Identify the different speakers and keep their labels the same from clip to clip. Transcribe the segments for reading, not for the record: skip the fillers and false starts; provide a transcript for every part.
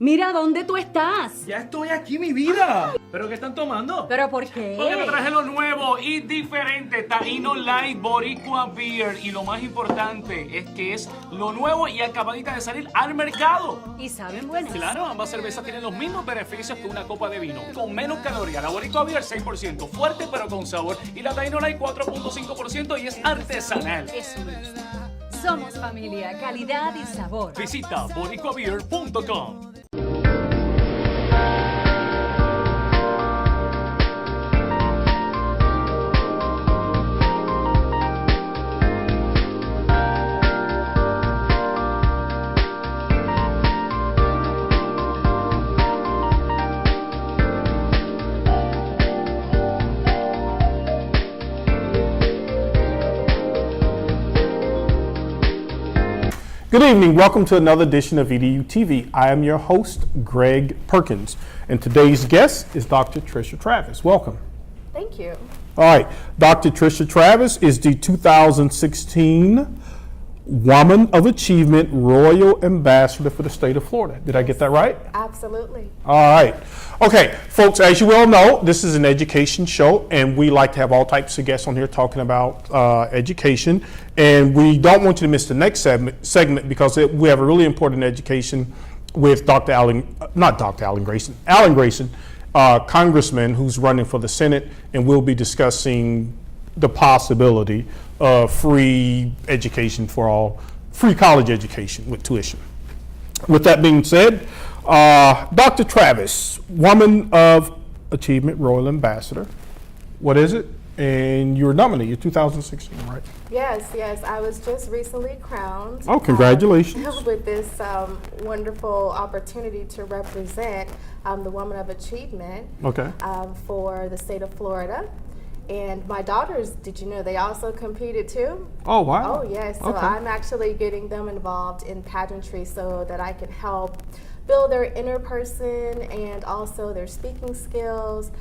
Speaker 1: Mira, ¿dónde tú estás?
Speaker 2: Ya estoy aquí, mi vida. ¿Pero qué están tomando?
Speaker 1: ¿Pero por qué?
Speaker 2: Porque me traje lo nuevo y diferente, Taíno Light Boricua Beer. Y lo más importante es que es lo nuevo y acabadita de salir al mercado.
Speaker 1: ¿Y saben buenas?
Speaker 2: Claro, ambas cervezas tienen los mismos beneficios que una copa de vino, con menos calorías. La Boricua Beer 6%, fuerte pero con sabor. Y la Taíno Light 4.5% y es artesanal.
Speaker 1: Eso me gusta. Somos familia, calidad y sabor.
Speaker 2: Visita boricuabeer.com.
Speaker 3: Good evening. Welcome to another edition of EDuTV. I am your host, Greg Perkins, and today's guest is Dr. Tricia Travis. Welcome.
Speaker 4: Thank you.
Speaker 3: All right. Dr. Tricia Travis is the 2016 Woman of Achievement Royal Ambassador for the state of Florida. Did I get that right?
Speaker 4: Absolutely.
Speaker 3: All right. Okay, folks, as you well know, this is an education show, and we like to have all types of guests on here talking about education. And we don't want you to miss the next segment because we have a really important education with Alan Grayson, Congressman who's running for the Senate, and we'll be discussing the possibility of free education for all, free college education with tuition. With that being said, Dr. Travis, Woman of Achievement Royal Ambassador. What is it? And you're nominated, you're 2016, right?
Speaker 4: Yes, I was just recently crowned.
Speaker 3: Oh, congratulations.
Speaker 4: With this wonderful opportunity to represent the Woman of Achievement for the state of Florida. And my daughters, did you know, they also competed too?
Speaker 3: Oh, wow.
Speaker 4: Oh, yes. So I'm actually getting them involved in pageantry so that I can help build their inner person and also their speaking skills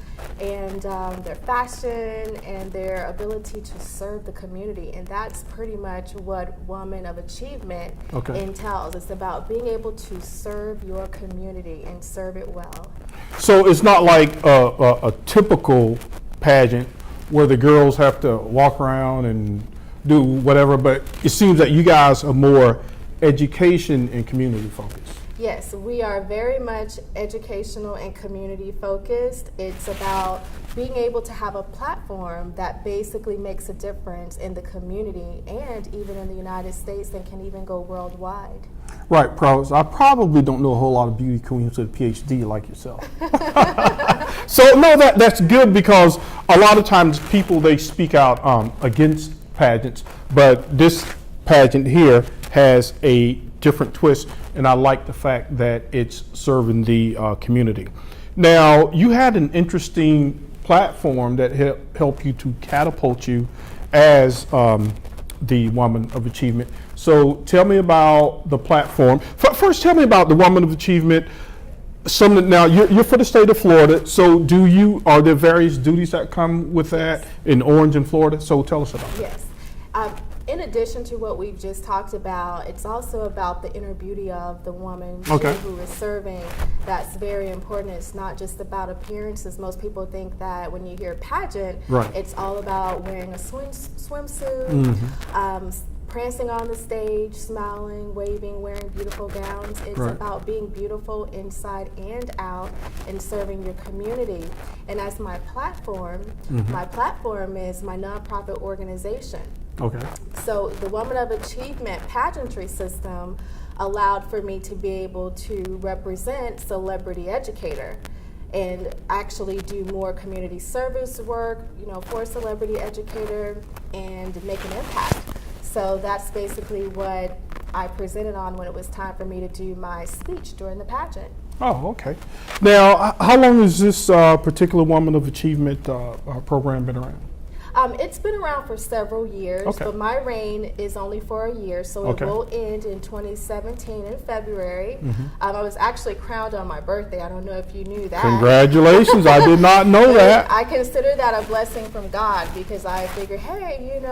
Speaker 4: and their fashion and their ability to serve the community. And that's pretty much what Woman of Achievement entails. It's about being able to serve your community and serve it well.
Speaker 3: So it's not like a typical pageant where the girls have to walk around and do whatever, but it seems that you guys are more education and community focused.
Speaker 4: Yes, we are very much educational and community focused. It's about being able to have a platform that basically makes a difference in the community and even in the United States and can even go worldwide.
Speaker 3: Right, pros. I probably don't know a whole lot of beauty queens with a PhD like yourself. So no, that's good because a lot of times people, they speak out against pageants, but this pageant here has a different twist, and I like the fact that it's serving the community. Now, you had an interesting platform that helped you to catapult you as the Woman of Achievement. So tell me about the platform. First, tell me about the Woman of Achievement. Now, you're for the state of Florida, so are there various duties that come with that in Orange and Florida? So tell us about that.
Speaker 4: Yes. In addition to what we've just talked about, it's also about the inner beauty of the woman who is serving. That's very important. It's not just about appearances. Most people think that when you hear pageant, it's all about wearing a swimsuit, prancing on the stage, smiling, waving, wearing beautiful gowns. It's about being beautiful inside and out and serving your community. And as my platform is my nonprofit organization. So the Woman of Achievement pageantry system allowed for me to be able to represent Celebrity Educator and actually do more community service work, for Celebrity Educator and make an impact. So that's basically what I presented on when it was time for me to do my speech during the pageant.
Speaker 3: Oh, okay. Now, how long has this particular Woman of Achievement program been around?
Speaker 4: It's been around for several years, but my reign is only for a year, so it will end in 2017 in February. I was actually crowned on my birthday. I don't know if you knew that.
Speaker 3: Congratulations. I did not know that.
Speaker 4: I consider that a blessing from God because I figured, hey,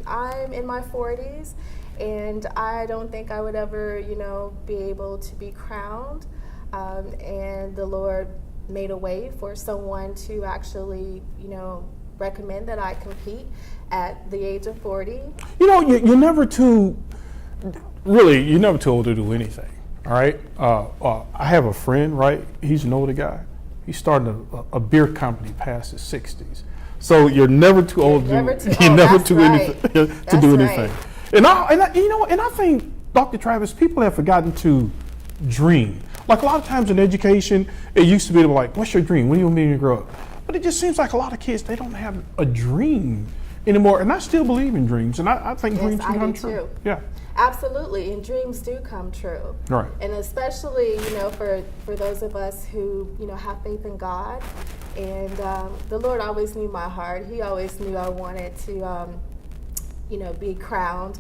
Speaker 4: I'm in my 40s and I don't think I would ever, be able to be crowned. and the Lord made a way for someone to actually, recommend that I compete at the age of 40.
Speaker 3: You're never too old to do anything. All right. I have a friend, right? He's an older guy. He's starting a beer company past his 60s. So you're never too old to do anything. And I think, Dr. Travis, people have forgotten to dream. Like a lot of times in education, it used to be like, what's your dream? When do you want me to grow up? But it just seems like a lot of kids, they don't have a dream anymore. And I still believe in dreams. And I think dreams can come true.
Speaker 4: Too.
Speaker 3: Yeah.
Speaker 4: Absolutely, and dreams do come true.
Speaker 3: Right.
Speaker 4: And especially, for those of us who, have faith in God. And the Lord always knew my heart. He always knew I wanted to, be crowned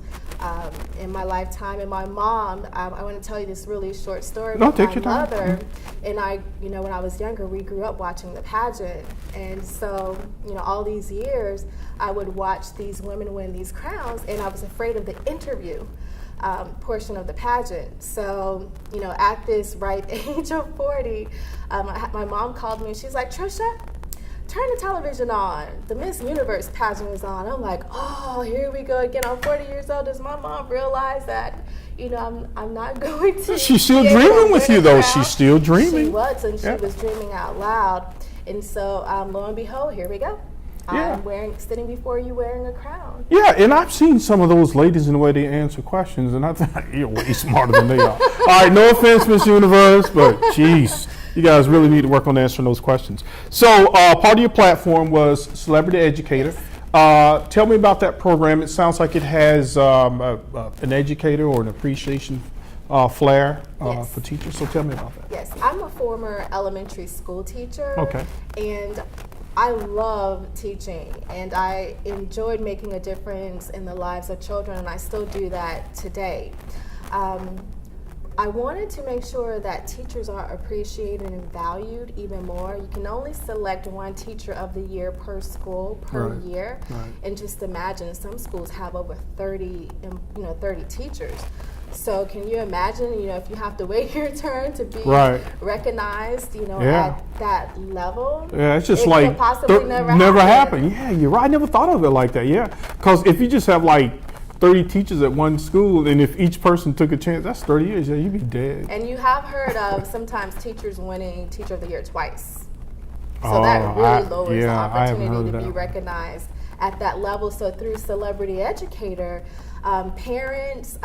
Speaker 4: in my lifetime. And my mom, I want to tell you this really short story about my mother. And I, when I was younger, we grew up watching the pageant. And so, all these years, I would watch these women win these crowns, and I was afraid of the interview portion of the pageant. So, at this ripe age of 40, my mom called me and she's like, Tricia, turn the television on. The Miss Universe pageant is on. I'm like, oh, here we go again. I'm 40 years old. Does my mom realize that, I'm not going to?
Speaker 3: She's still dreaming with you, though. She's still dreaming.
Speaker 4: She was, and she was dreaming out loud. And so, lo and behold, here we go. I'm sitting before you wearing a crown. Yeah,
Speaker 3: and I've seen some of those ladies in the way they answer questions, and I think you're way smarter than they are. All right, no offense, Miss Universe, but geez, you guys really need to work on answering those questions. So part of your platform was Celebrity Educator. Yes. Tell me about that program. It sounds like it has an educator or an appreciation flair for teachers. So tell me about that.
Speaker 4: Yes, I'm a former elementary school teacher.
Speaker 3: Okay.
Speaker 4: And I love teaching, and I enjoyed making a difference in the lives of children, and I still do that today. I wanted to make sure that teachers are appreciated and valued even more. You can only select one teacher of the year per school per year, and just imagine some schools have over 30 teachers. So can you imagine, if you have to wait your turn to be recognized, at that level?
Speaker 3: Yeah, it's just like
Speaker 4: could possibly
Speaker 3: never happen. Yeah, you're right. I never thought of it like that. Yeah, because if you just have like 30 teachers at one school, and if each person took a chance, that's 30 years. Yeah, you'd be dead.
Speaker 4: And you have heard of sometimes teachers winning Teacher of the Year twice. So that really lowers the opportunity to be recognized at that level. So through Celebrity Educator, parents,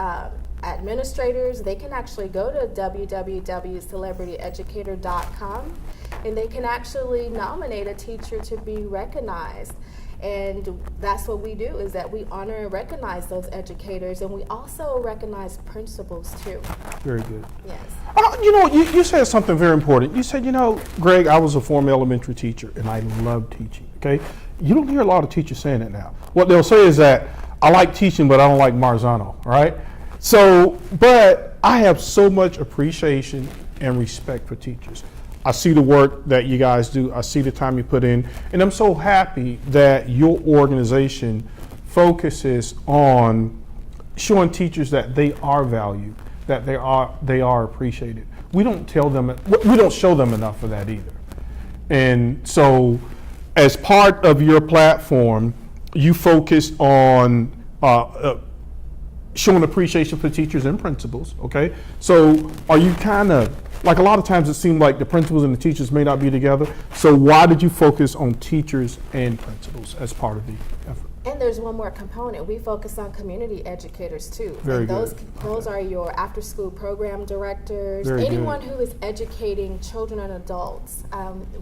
Speaker 4: administrators, they can actually go to www.celebrityeducator.com, and they can actually nominate a teacher to be recognized. And that's what we do, is that we honor and recognize those educators, and we also recognize principals too.
Speaker 3: Very good.
Speaker 4: Yes.
Speaker 3: You said something very important. You said, Greg, I was a former elementary teacher and I love teaching, okay? You don't hear a lot of teachers saying that now. What they'll say is that I like teaching, but I don't like Marzano, all right? So, but I have so much appreciation and respect for teachers. I see the work that you guys do. I see the time you put in. And I'm so happy that your organization focuses on showing teachers that they are valued, that they are appreciated. We don't show them enough of that either. And so as part of your platform, you focus on showing appreciation for teachers and principals, okay? So are you kind of, like a lot of times it seemed like the principals and the teachers may not be together, so why did you focus on teachers and principals as part of the effort?
Speaker 4: And there's one more component. We focus on community educators too.
Speaker 3: Very
Speaker 4: good.
Speaker 3: Okay.
Speaker 4: Those are your after-school program directors, anyone who is educating children and adults.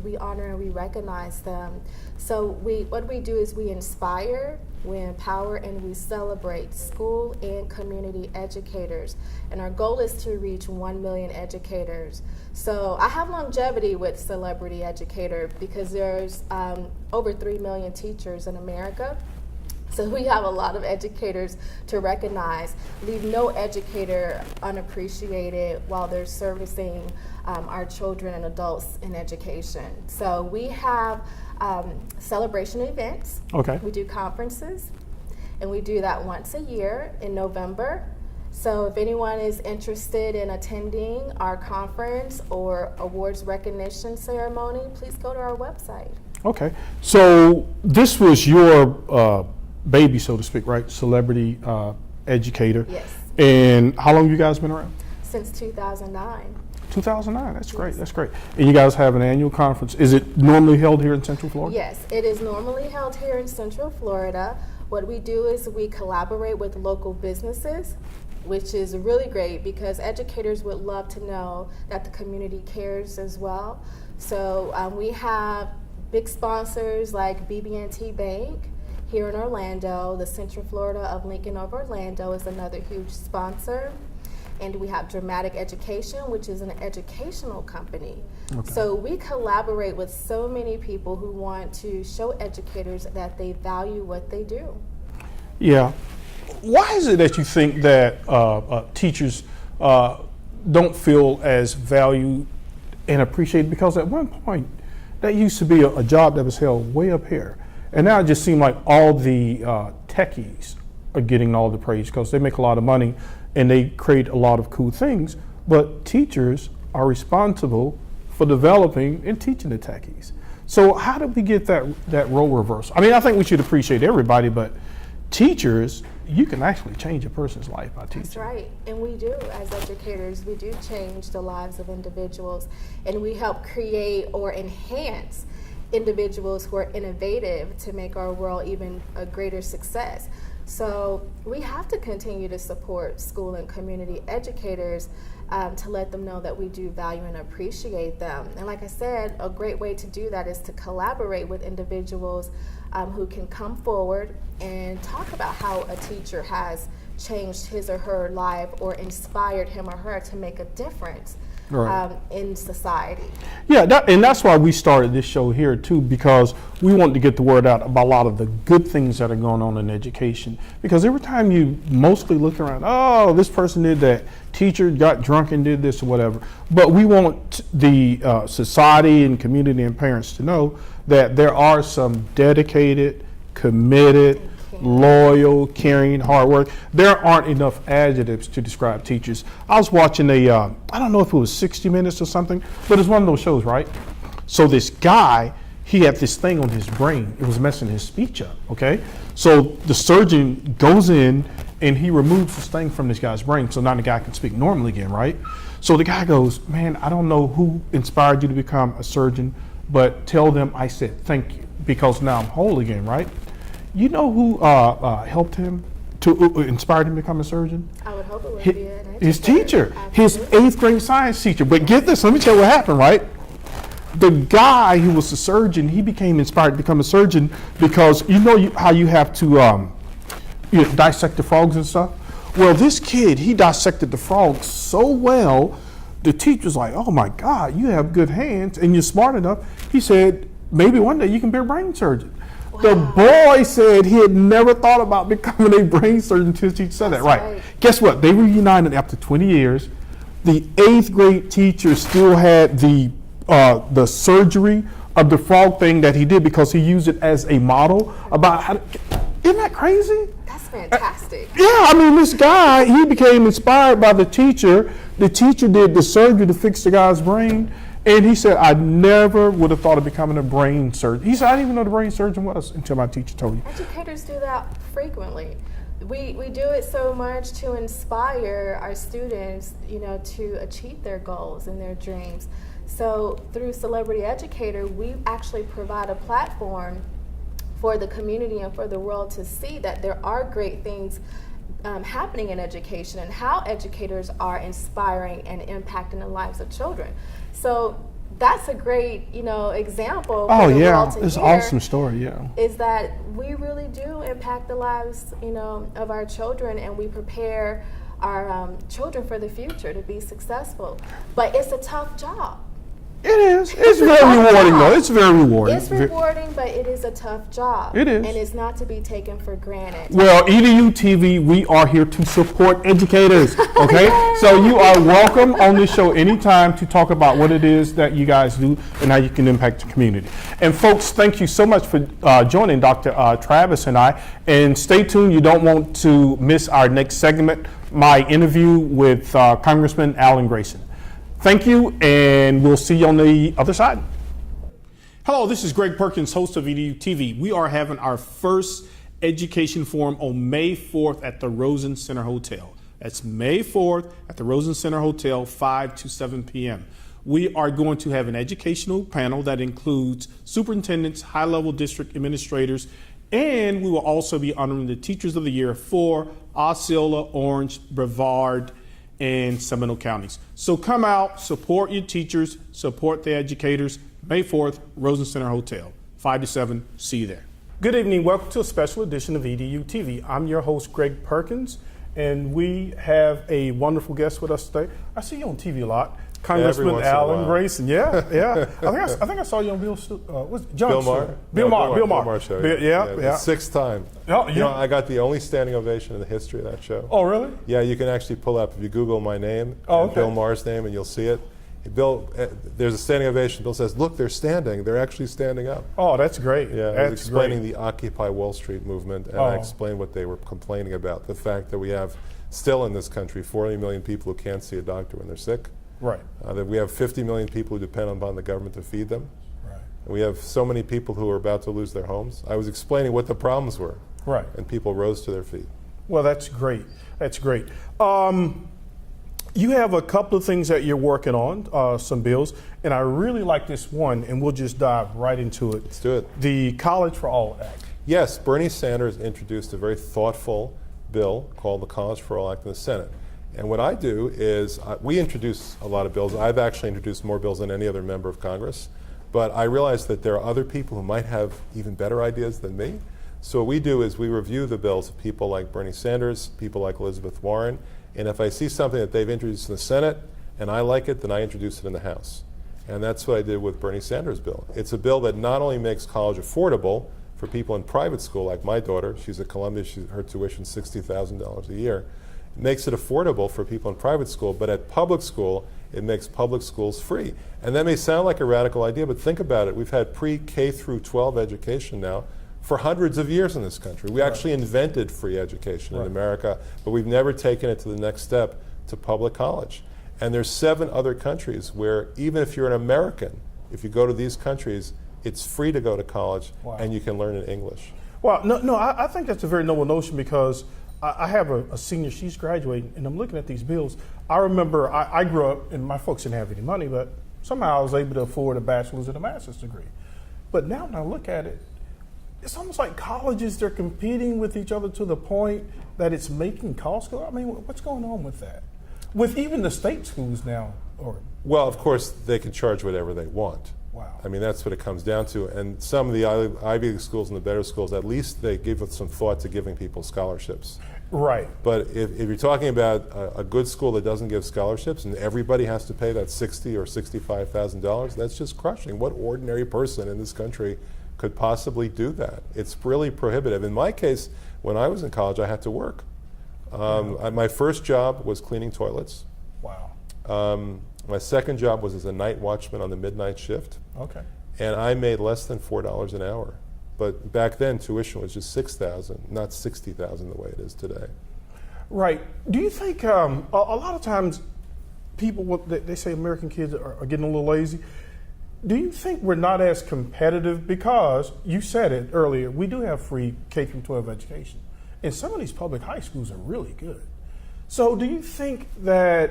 Speaker 4: We honor and we recognize them. So what we do is we inspire, we empower, and we celebrate school and community educators. And our goal is to reach 1 million educators. So I have longevity with Celebrity Educator because there's over 3 million teachers in America. So we have a lot of educators to recognize. Leave no educator unappreciated while they're servicing our children and adults in education. So we have celebration events.
Speaker 3: Okay.
Speaker 4: We do conferences, and we do that once a year in November. So if anyone is interested in attending our conference or awards recognition ceremony, please go to our website.
Speaker 3: Okay, so this was your baby, so to speak, right? Celebrity educator.
Speaker 4: Yes.
Speaker 3: And how long have you guys been around?
Speaker 4: Since 2009.
Speaker 3: 2009, that's great, that's great. And you guys have an annual conference. Is it normally held here in Central Florida?
Speaker 4: Yes, it is normally held here in Central Florida. What we do is we collaborate with local businesses, which is really great because educators would love to know that the community cares as well. So we have big sponsors like BB&T Bank here in Orlando. The Central Florida of Lincoln of Orlando is another huge sponsor. And we have Dramatic Education, which is an educational company. Okay. So we collaborate with so many people who want to show educators that they value what they do.
Speaker 3: Yeah. Why is it that you think that teachers don't feel as valued and appreciated? Because at one point, that used to be a job that was held way up here. And now it just seems like all the techies are getting all the praise because they make a lot of money and they create a lot of cool things, but teachers are responsible for developing and teaching the techies. So how did we get that role reversal? I mean, I think we should appreciate everybody, but teachers, you can actually change a person's life by teaching.
Speaker 4: That's right, and we do as educators. We do change the lives of individuals, and we help create or enhance individuals who are innovative to make our world even a greater success. So we have to continue to support school and community educators to let them know that we do value and appreciate them. And like I said, a great way to do that is to collaborate with individuals who can come forward and talk about how a teacher has changed his or her life or inspired him or her to make a difference. Right. In society. Yeah,
Speaker 3: and that's why we started this show here too, because we wanted to get the word out about a lot of the good things that are going on in education. Because every time you mostly look around, oh, this person did that, teacher got drunk and did this or whatever. But we want the society and community and parents to know that there are some dedicated, committed, loyal, caring, hard work. There aren't enough adjectives to describe teachers. I was watching I don't know if it was 60 Minutes or something, but it's one of those shows, right? So this guy, he had this thing on his brain. It was messing his speech up, okay? So the surgeon goes in and he removes this thing from this guy's brain so now the guy can speak normally again, right? So the guy goes, man, I don't know who inspired you to become a surgeon, but tell them I said thank you because now I'm whole again, right? You know who helped him to inspired him to become a surgeon?
Speaker 4: I would hope it would be
Speaker 3: his teacher, his 8th grade science teacher. But get this, let me tell you what happened, right? The guy who was a surgeon, he became inspired to become a surgeon because you know how you have to dissect the frogs and stuff? Well, this kid, he dissected the frogs so well, the teacher's like, oh my God, you have good hands and you're smart enough. He said, maybe one day you can be a brain surgeon. The boy said he had never thought about becoming a brain surgeon until she said that. Right. Guess what? They reunited after 20 years. The 8th grade teacher still had the surgery of the frog thing that he did because he used it as a model about how to, isn't that crazy?
Speaker 4: That's fantastic.
Speaker 3: Yeah, I mean, this guy, he became inspired by the teacher. The teacher did the surgery to fix the guy's brain. And he said, I never would have thought of becoming a brain surgeon. He said, I didn't even know the brain surgeon was until my teacher told me.
Speaker 4: Educators do that frequently. We do it so much to inspire our students, to achieve their goals and their dreams. So through Celebrity Educator, we actually provide a platform for the community and for the world to see that there are great things happening in education and how educators are inspiring and impacting the lives of children. So that's a great, example.
Speaker 3: Oh yeah, it's an awesome story. Yeah,
Speaker 4: is that we really do impact the lives, of our children, and we prepare our children for the future to be successful. But it's a tough job.
Speaker 3: It is. It's very rewarding, though. It's very rewarding.
Speaker 4: It's rewarding, but it is a tough job.
Speaker 3: It is.
Speaker 4: And it's not to be taken for granted.
Speaker 3: Well, EDuTV, we are here to support educators, okay? So you are welcome on this show anytime to talk about what it is that you guys do and how you can impact the community. And folks, thank you so much for joining Dr. Travis and I. And stay tuned. You don't want to miss our next segment my interview with Congressman Alan Grayson. Thank you, and we'll see you on the other side. Hello, this is Greg Perkins, host of EDuTV. We are having our first education forum on May 4th at the Rosen Center Hotel. That's May 4th at the Rosen Center Hotel, 5 to 7 p.m. We are going to have an educational panel that includes superintendents, high-level district administrators, and we will also be honoring the Teachers of the Year for Osceola, Orange, Brevard, and Seminole counties. So come out, support your teachers, support the educators. May 4th, Rosen Center Hotel, 5 to 7. See you there. Good evening. Welcome to a special edition of EDuTV. I'm your host, Greg Perkins, and we have a wonderful guest with us today. I see you on TV a lot. Congressman Alan Grayson. Yeah. I think I saw you on Bill Maher
Speaker 5: show.
Speaker 3: Yeah.
Speaker 5: Sixth time.
Speaker 3: Oh, yeah.
Speaker 5: You know, I got the only standing ovation in the history of that show.
Speaker 3: Oh, really?
Speaker 5: Yeah, you can actually pull up if you Google my name, Bill Maher's name, and you'll see it. Bill, there's a standing ovation. Bill says, "Look, they're standing. They're actually standing up."
Speaker 3: Oh, that's great.
Speaker 5: Yeah,
Speaker 3: that's
Speaker 5: I was explaining
Speaker 3: great.
Speaker 5: the Occupy Wall Street movement, and I explained what they were complaining about: the fact that we have still in this country 40 million people who can't see a doctor when they're sick.
Speaker 3: Right.
Speaker 5: That we have 50 million people who depend upon the government to feed them.
Speaker 3: Right.
Speaker 5: And we have so many people who are about to lose their homes. I was explaining what the problems were.
Speaker 3: Right.
Speaker 5: And people rose to their feet.
Speaker 3: Well, that's great. That's great. You have a couple of things that you're working on, some bills, and I really like this one, and we'll just dive right into it.
Speaker 5: Let's do it.
Speaker 3: The College for All Act.
Speaker 5: Yes, Bernie Sanders introduced a very thoughtful bill called the College for All Act in the Senate. And what I do is, we introduce a lot of bills. I've actually introduced more bills than any other member of Congress. But I realize that there are other people who might have even better ideas than me. So what we do is we review the bills of people like Bernie Sanders, people like Elizabeth Warren, and if I see something that they've introduced in the Senate and I like it, then I introduce it in the House. And that's what I did with Bernie Sanders' bill. It's a bill that not only makes college affordable for people in private school, like my daughter, she's at Columbia, her tuition is $60,000 a year. It makes it affordable for people in private school, but at public school, it makes public schools free. And that may sound like a radical idea, but think about it. We've had pre-K through 12 education now for hundreds of years in this country. We actually invented free education in America, but we've never taken it to the next step, to public college. And there's 7 other countries where even if you're an American, if you go to these countries, it's free to go to college and you can learn in English.
Speaker 3: Well, no, I think that's a very noble notion because I have a senior, she's graduating, and I'm looking at these bills. I remember I grew up, and my folks didn't have any money, but somehow I was able to afford a bachelor's and a master's degree. But now when I look at it, it's almost like colleges, they're competing with each other to the point that it's making costs go. I mean, what's going on with that? With even the state schools now?
Speaker 5: Well, of course, they can charge whatever they want.
Speaker 3: Wow.
Speaker 5: I mean, that's what it comes down to. And some of the Ivy League schools and the better schools, at least they give it some thought to giving people scholarships.
Speaker 3: Right.
Speaker 5: But if you're talking about a good school that doesn't give scholarships and everybody has to pay that $60,000 or $65,000, that's just crushing. What ordinary person in this country could possibly do that? It's really prohibitive. In my case, when I was in college, I had to work. My first job was cleaning toilets.
Speaker 3: Wow.
Speaker 5: My second job was as a night watchman on the midnight shift.
Speaker 3: Okay. And
Speaker 5: I made less than $4 an hour. But back then, tuition was just $6,000, not $60,000 the way it is today.
Speaker 3: Right. Do you think a lot of times people, they say American kids are getting a little lazy. Do you think we're not as competitive because, you said it earlier, we do have free K-12 education. And some of these public high schools are really good. So do you think that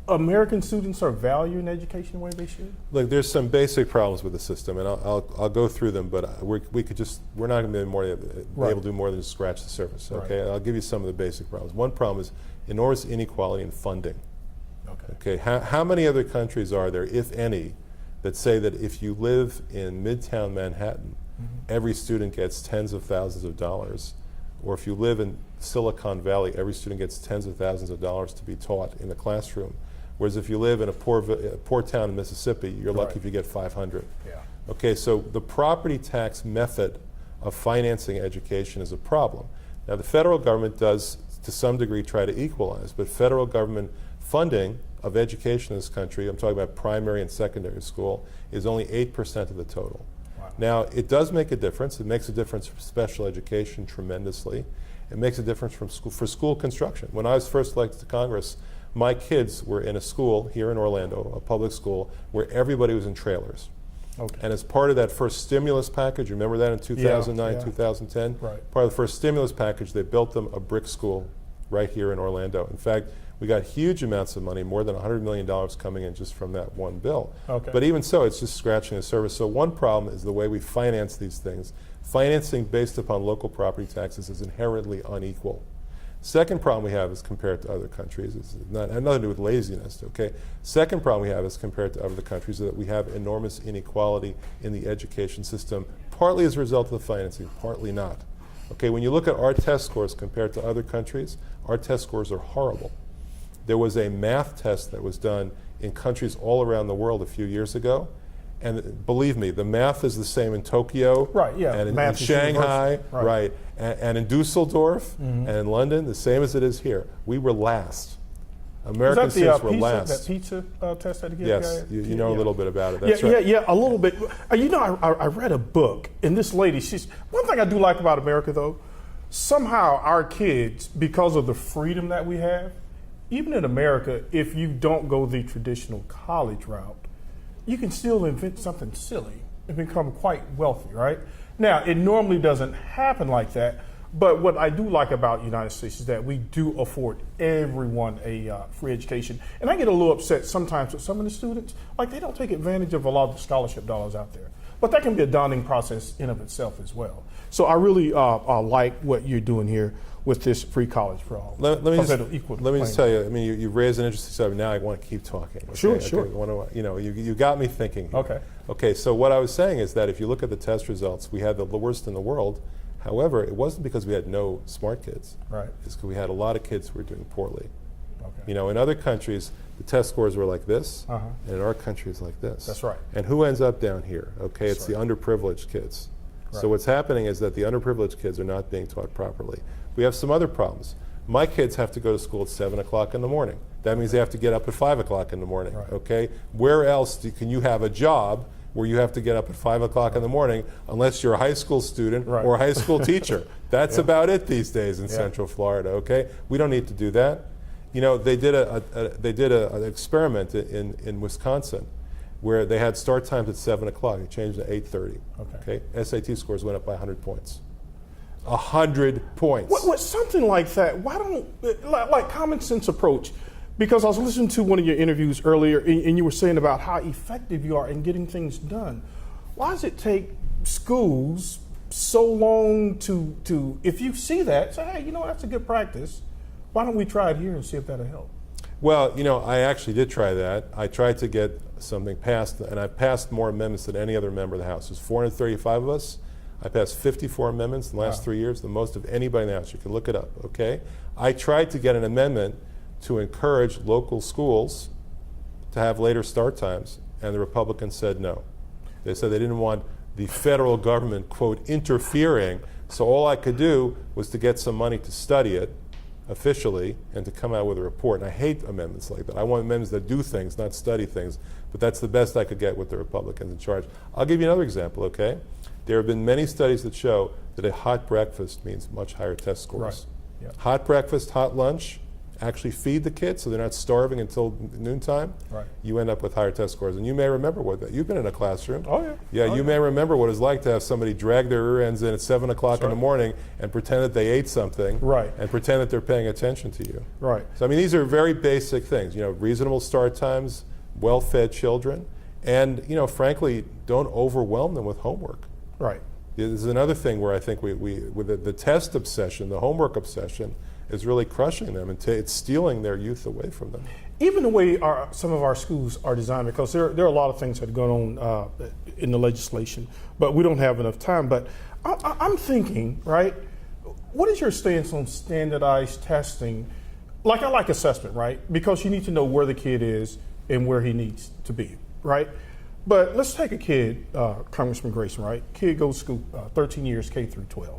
Speaker 3: American students are valuing education the way they should?
Speaker 5: Look, there's some basic problems with the system, and I'll go through them. But we're not going to be able to do more than just scratch the surface. Okay, I'll give you some of the basic problems. One problem is enormous inequality in funding. Okay, how many other countries are there, if any, that say that if you live in Midtown Manhattan, every student gets tens of thousands of dollars, or if you live in Silicon Valley, every student gets tens of thousands of dollars to be taught in the classroom? Whereas if you live in a poor town in Mississippi, you're lucky if you get 500.
Speaker 3: Yeah.
Speaker 5: Okay, so the property tax method of financing education is a problem. Now the federal government does, to some degree, try to equalize, but federal government funding of education in this country, I'm talking about primary and secondary school, is only 8% of the total. Wow. Now, it does make a difference. It makes a difference for special education tremendously. It makes a difference for school construction. When I was first elected to Congress, my kids were in a school here in Orlando, a public school, where everybody was in trailers.
Speaker 3: Okay.
Speaker 5: And as part of that first stimulus package, remember that in 2009, 2010?
Speaker 3: Right.
Speaker 5: Part of the first stimulus package, they built them a brick school right here in Orlando. In fact, we got huge amounts of money, more than $100 million coming in just from that one bill.
Speaker 3: Okay.
Speaker 5: But even so, it's just scratching the surface. So one problem is the way we finance these things. Financing based upon local property taxes is inherently unequal. Second problem we have is compared to other countries. It's not had nothing to do with laziness, okay? Second problem we have is compared to other countries is that we have enormous inequality in the education system, partly as a result of the financing, partly not. Okay, when you look at our test scores compared to other countries, our test scores are horrible. There was a math test that was done in countries all around the world a few years ago, and believe me, the math is the same in Tokyo,
Speaker 3: Right, yeah,
Speaker 5: and in
Speaker 3: math is
Speaker 5: Shanghai,
Speaker 3: universal.
Speaker 5: right, and in Dusseldorf, and in London, the same as it is here. We were last. American
Speaker 3: Is that the
Speaker 5: students were last.
Speaker 3: that pizza test that you get?
Speaker 5: Yes, you know a little bit about it. That's
Speaker 3: yeah,
Speaker 5: right.
Speaker 3: yeah, a little bit. You know, I read a book, and this lady, one thing I do like about America, though, somehow our kids, because of the freedom that we have, even in America, if you don't go the traditional college route, you can still invent something silly and become quite wealthy, right? Now, it normally doesn't happen like that, but what I do like about the United States is that we do afford everyone a free education. And I get a little upset sometimes with some of the students, like they don't take advantage of a lot of the scholarship dollars out there. But that can be a daunting process in of itself as well. So I really like what you're doing here with this free college for all.
Speaker 5: Let me just tell you, I mean, you've raised an interesting subject. Now I want to keep talking. Okay?
Speaker 3: Sure.
Speaker 5: You got me thinking here.
Speaker 3: Okay.
Speaker 5: Okay, so what I was saying is that if you look at the test results, we had the worst in the world. However, it wasn't because we had no smart kids.
Speaker 3: Right.
Speaker 5: It's because we had a lot of kids who were doing poorly.
Speaker 3: Okay.
Speaker 5: You know, in other countries, the test scores were like this, and in our country it's like this.
Speaker 3: That's right.
Speaker 5: And who ends up down here? Okay,
Speaker 3: That's
Speaker 5: it's the underprivileged kids.
Speaker 3: Right.
Speaker 5: So what's happening is that the underprivileged kids are not being taught properly. We have some other problems. My kids have to go to school at 7 o'clock in the morning. That means they have to get up at 5 o'clock in the morning,
Speaker 3: Right.
Speaker 5: okay? Where else can you have a job where you have to get up at 5 o'clock in the morning unless you're a high school student
Speaker 3: Right.
Speaker 5: or a high school teacher? That's about it these days in
Speaker 3: Yeah.
Speaker 5: Central Florida, okay? We don't need to do that. You know, they did an experiment in Wisconsin where they had start times at 7 o'clock. They changed to 8:30. Okay. SAT scores went up by 100 points. 100 points.
Speaker 3: With something like that, why don't, like common sense approach, because I was listening to one of your interviews earlier and you were saying about how effective you are in getting things done. Why does it take schools so long to if you see that, say, hey, you know, that's a good practice. Why don't we try it here and see if that'll help?
Speaker 5: Well, you know, I actually did try that. I tried to get something passed, and I passed more amendments than any other member of the House. There's 435 of us. I passed 54 amendments in the last 3 years, the most of anybody in the House. You can look it up, okay? I tried to get an amendment to encourage local schools to have later start times, and the Republicans said no. They said they didn't want the federal government, quote, interfering, so all I could do was to get some money to study it officially and to come out with a report. And I hate amendments like that. I want amendments that do things, not study things, but that's the best I could get with the Republicans in charge. I'll give you another example, okay? There have been many studies that show that a hot breakfast means much higher test scores.
Speaker 3: Right. Yeah.
Speaker 5: Hot breakfast, hot lunch, actually feed the kids so they're not starving until noontime.
Speaker 3: Right.
Speaker 5: You end up with higher test scores. And you may remember what that, you've been in a classroom.
Speaker 3: Oh, yeah.
Speaker 5: Yeah, you may remember what it's like to have somebody drag their rear ends in at 7 o'clock in the morning and pretend that they ate something.
Speaker 3: Right.
Speaker 5: And pretend that they're paying attention to you.
Speaker 3: Right.
Speaker 5: So, I mean, these are very basic things. You know, reasonable start times, well-fed children, and, you know, frankly, don't overwhelm them with homework.
Speaker 3: Right.
Speaker 5: This is another thing where I think with the test obsession, the homework obsession, is really crushing them, and it's stealing their youth away from them.
Speaker 3: Even the way some of our schools are designed, because there are a lot of things that are going on in the legislation, but we don't have enough time. But I'm thinking, right, what is your stance on standardized testing? Like, I like assessment, right? Because you need to know where the kid is and where he needs to be, right? But let's take a kid, Congressman Grayson, right? Kid goes to school 13 years, K through 12.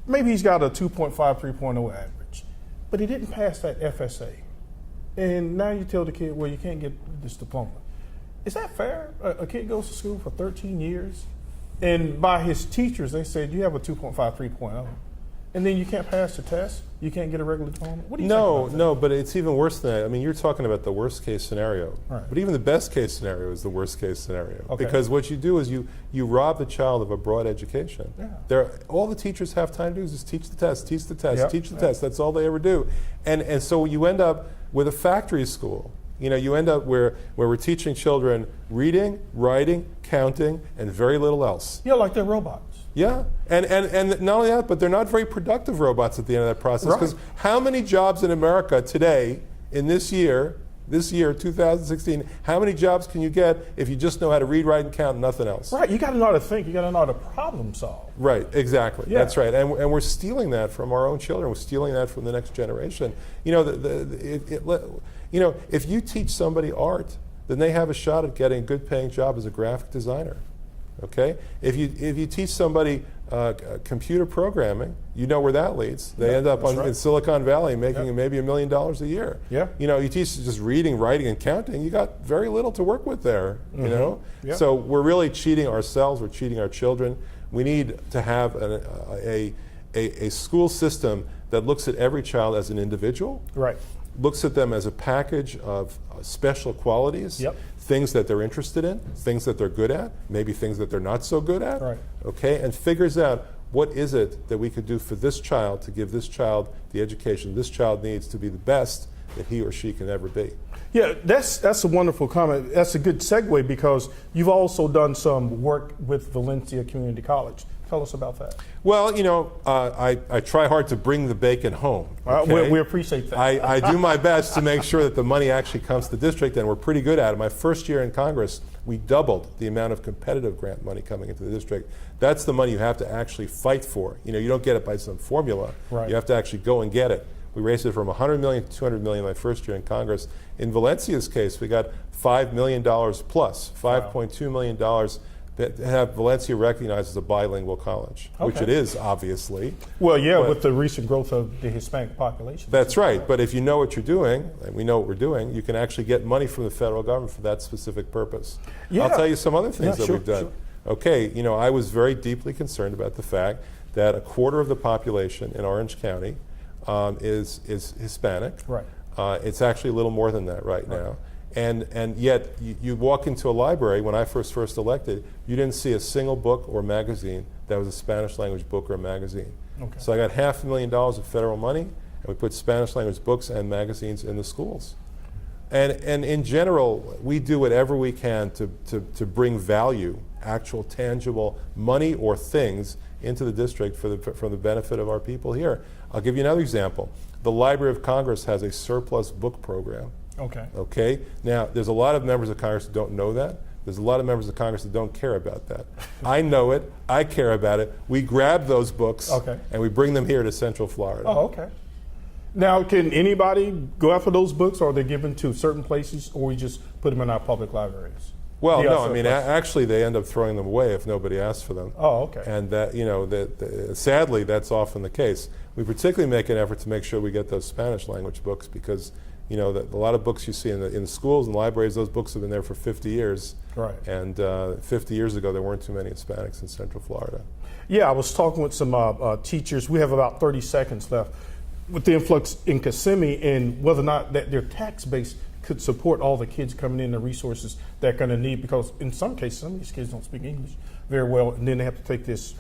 Speaker 3: Maybe he's got a 2.5, 3.0 average, but he didn't pass that FSA. And now you tell the kid, well, you can't get this diploma. Is that fair? A kid goes to school for 13 years, and by his teachers, they said, you have a 2.5, 3.0. And then you can't pass the test? You can't get a regular diploma? What do you think
Speaker 5: No,
Speaker 3: about that?
Speaker 5: no, but it's even worse than that. I mean, you're talking about the worst case scenario.
Speaker 3: Right.
Speaker 5: But even the best case scenario is the worst case scenario.
Speaker 3: Okay.
Speaker 5: Because what you do is you rob the child of a broad education.
Speaker 3: Yeah.
Speaker 5: All the teachers have time to do is just teach the test, teach the test,
Speaker 3: Yep.
Speaker 5: teach the test. That's all they ever do. And so you end up with a factory school. You end up where we're teaching children reading, writing, counting, and very little else.
Speaker 3: Yeah, like they're robots.
Speaker 5: Yeah, and not only that, but they're not very productive robots at the end of that process. Because how many jobs in America today, in this year, 2016, how many jobs can you get if you just know how to read, write, and count and nothing else?
Speaker 3: Right, you got to know how to think. You got to know how to problem solve.
Speaker 5: Right, exactly.
Speaker 3: Yeah.
Speaker 5: That's right. And we're stealing that from our own children. We're stealing that from the next generation. If you teach somebody art, then they have a shot at getting a good-paying job as a graphic designer. Okay? If you teach somebody computer programming, you know where that leads. They end up in Silicon Valley making maybe $1 million a year.
Speaker 3: Yeah.
Speaker 5: You teach just reading, writing, and counting, you got very little to work with there.
Speaker 3: Yeah.
Speaker 5: So we're really cheating ourselves. We're cheating our children. We need to have a school system that looks at every child as an individual.
Speaker 3: Right.
Speaker 5: Looks at them as a package of special qualities.
Speaker 3: Yep.
Speaker 5: Things that they're interested in, things that they're good at, maybe things that they're not so good at,
Speaker 3: Right.
Speaker 5: okay, and figures out what is it that we could do for this child to give this child the education this child needs to be the best that he or she can ever be.
Speaker 3: Yeah, that's a wonderful comment. That's a good segue because you've also done some work with Valencia Community College. Tell us about that.
Speaker 5: Well, I try hard to bring the bacon home. Okay?
Speaker 3: We appreciate that.
Speaker 5: I do my best to make sure that the money actually comes to the district, and we're pretty good at it. My first year in Congress, we doubled the amount of competitive grant money coming into the district. That's the money you have to actually fight for. You don't get it by some formula.
Speaker 3: Right.
Speaker 5: You have to actually go and get it. We raised it from $100 million to $200 million my first year in Congress. In Valencia's case, we got $5 million plus, $5.2 million that have Valencia recognized as a bilingual college, which it is, obviously.
Speaker 3: Well, yeah, with the recent growth of the Hispanic population.
Speaker 5: That's right. But if you know what you're doing, and we know what we're doing, you can actually get money from the federal government for that specific purpose.
Speaker 3: Yeah.
Speaker 5: I'll tell you some other things that
Speaker 3: sure,
Speaker 5: we've done.
Speaker 3: Sure.
Speaker 5: Okay, I was very deeply concerned about the fact that a quarter of the population in Orange County is Hispanic.
Speaker 3: Right.
Speaker 5: It's actually a little more than that right now. And yet, you walk into a library, when I first elected, you didn't see a single book or magazine that was a Spanish language book or magazine.
Speaker 3: Okay.
Speaker 5: So I got $500,000 of federal money, and we put Spanish language books and magazines in the schools. And in general, we do whatever we can to bring value, actual tangible money or things into the district for the benefit of our people here. I'll give you another example. The Library of Congress has a surplus book program. Okay. Now, there's a lot of members of Congress who don't know that. There's a lot of members of Congress who don't care about that. I know it. I care about it. We grab those books and we bring them here to Central Florida.
Speaker 3: Oh, okay. Now, can anybody go after those books, or are they given to certain places, or we just put them in our public libraries?
Speaker 5: Well, no. I mean, actually, they end up throwing them away if nobody asks for them.
Speaker 3: Oh, okay.
Speaker 5: And that, sadly, that's often the case. We particularly make an effort to make sure we get those Spanish language books because a lot of books you see in the schools and libraries, those books have been there for 50 years.
Speaker 3: Right.
Speaker 5: And 50 years ago, there weren't too many Hispanics in Central Florida.
Speaker 3: Yeah, I was talking with some teachers. We have about 30 seconds left. With the influx in Kissimmee and whether or not that their tax base could support all the kids coming in, the resources they're going to need, because in some cases, some of these kids don't speak English very well, and then they have to take this,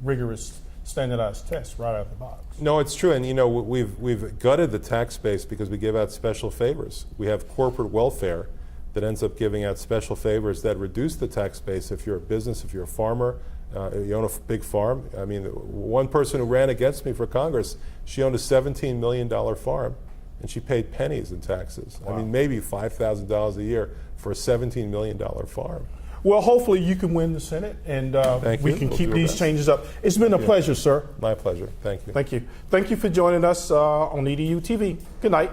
Speaker 3: rigorous standardized test right out of the box. No,
Speaker 5: it's true, and we've gutted the tax base because we give out special favors. We have corporate welfare that ends up giving out special favors that reduce the tax base if you're a business, if you're a farmer, you own a big farm. I mean, one person who ran against me for Congress, she owned a $17 million farm, and she paid pennies in taxes. Wow. I mean, maybe $5,000 a year for a $17 million farm.
Speaker 3: Well, hopefully you can win the Senate, and we can keep these changes up. It's been a pleasure, sir.
Speaker 5: My pleasure. Thank you.
Speaker 3: Thank you. Thank you for joining us on EDuTV. Good night.